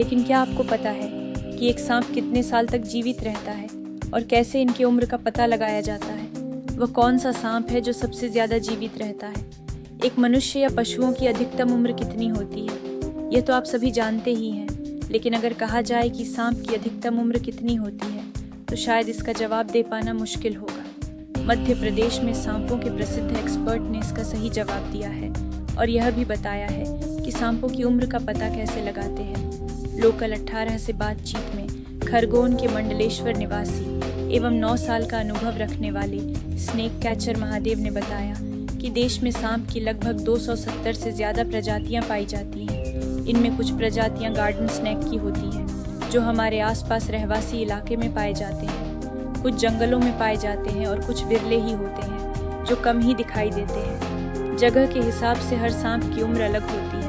लेकिन क्या आपको पता है कि एक सांप कितने साल तक जीवित रहता है और कैसे इनकी उम्र का पता लगाया जाता है? वह कौन सा सांप है जो सबसे ज़्यादा जीवित रहता है? एक मनुष्य या पशुओं की अधिकतम उम्र कितनी होती है? यह तो आप सभी जानते ही हैं, लेकिन अगर कहा जाए कि सांप की अधिकतम उम्र कितनी होती है, तो शायद इसका जवाब दे पाना मुश्किल होगा। मध्य प्रदेश में सांपों के प्रसिद्ध एक्सपर्ट ने इसका सही जवाब दिया है और यह भी बताया है कि सांपों की उम्र का पता कैसे लगाते हैं। लोकल 18 से बातचीत में खरगोन के मंडलेश्वर निवासी एवं 9 साल का अनुभव रखने वाले स्नेक कैचर महादेव ने बताया कि देश में सांप की लगभग 270 से ज़्यादा प्रजातियां पाई जाती हैं। इनमें कुछ प्रजातियां गार्डन स्नेक की होती हैं, जो हमारे आसपास रहवासी इलाके में पाए जाते हैं। कुछ जंगलों में पाए जाते हैं और कुछ विरले ही होते हैं, जो कम ही दिखाई देते हैं। जगह के हिसाब से हर सांप की उम्र अलग होती है।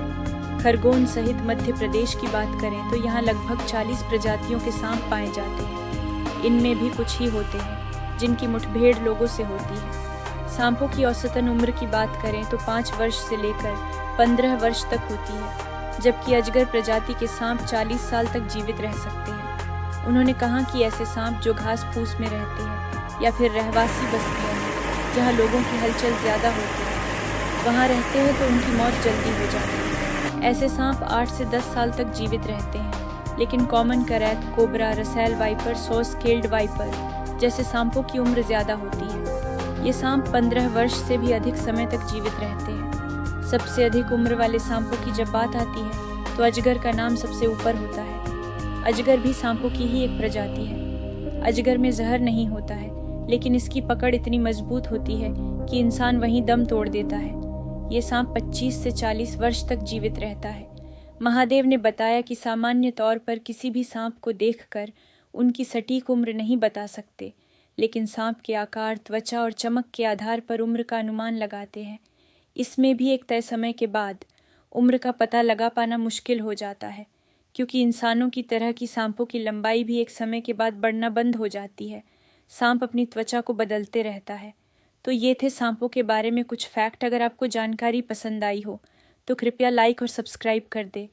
खरगोन सहित मध्य प्रदेश की बात करें तो यहाँ लगभग 40 प्रजातियों के सांप पाए जाते हैं। इनमें भी कुछ ही होते हैं जिनकी मुठभेड़ लोगों से होती है। सांपों की औसतन उम्र की बात करें तो 5 वर्ष से लेकर 15 वर्ष तक होती है, जबकि अजगर प्रजाति के सांप 40 साल तक जीवित रह सकते हैं। उन्होंने कहा कि ऐसे सांप जो घास फूस में रहते हैं या फिर रहवासी बस्तियों में जहाँ लोगों की हलचल ज़्यादा होती है, वहाँ रहते हैं तो उनकी मौत जल्दी हो जाती है। ऐसे सांप 8 से 10 साल तक जीवित रहते हैं, लेकिन कॉमन करैत, cobra, Russell viper, saw scaled viper जैसे सांपों की उम्र ज़्यादा होती है। ये सांप 15 वर्ष से भी अधिक समय तक जीवित रहते हैं। सबसे अधिक उम्र वाले सांपों की जब बात आती है तो अजगर का नाम सबसे ऊपर होता है। अजगर भी सांपों की ही एक प्रजाति है। अजगर में जहर नहीं होता है, लेकिन इसकी पकड़ इतनी मजबूत होती है कि इंसान वहीं दम तोड़ देता है। ये सांप 25 से 40 वर्ष तक जीवित रहता है। महादेव ने बताया कि सामान्य तौर पर किसी भी सांप को देखकर उनकी सटीक उम्र नहीं बता सकते, लेकिन सांप के आकार, त्वचा और चमक के आधार पर उम्र का अनुमान लगाते हैं। इसमें भी एक तय समय के बाद उम्र का पता लगा पाना मुश्किल हो जाता है, क्योंकि इंसानों की तरह की सांपों की लंबाई भी एक समय के बाद बढ़ना बंद हो जाती है। सांप अपनी त्वचा को बदलते रहता है। तो ये थे सांपों के बारे में कुछ फैक्ट। अगर आपको जानकारी पसंद आई हो तो कृपया लाइक और सब्सक्राइब कर दें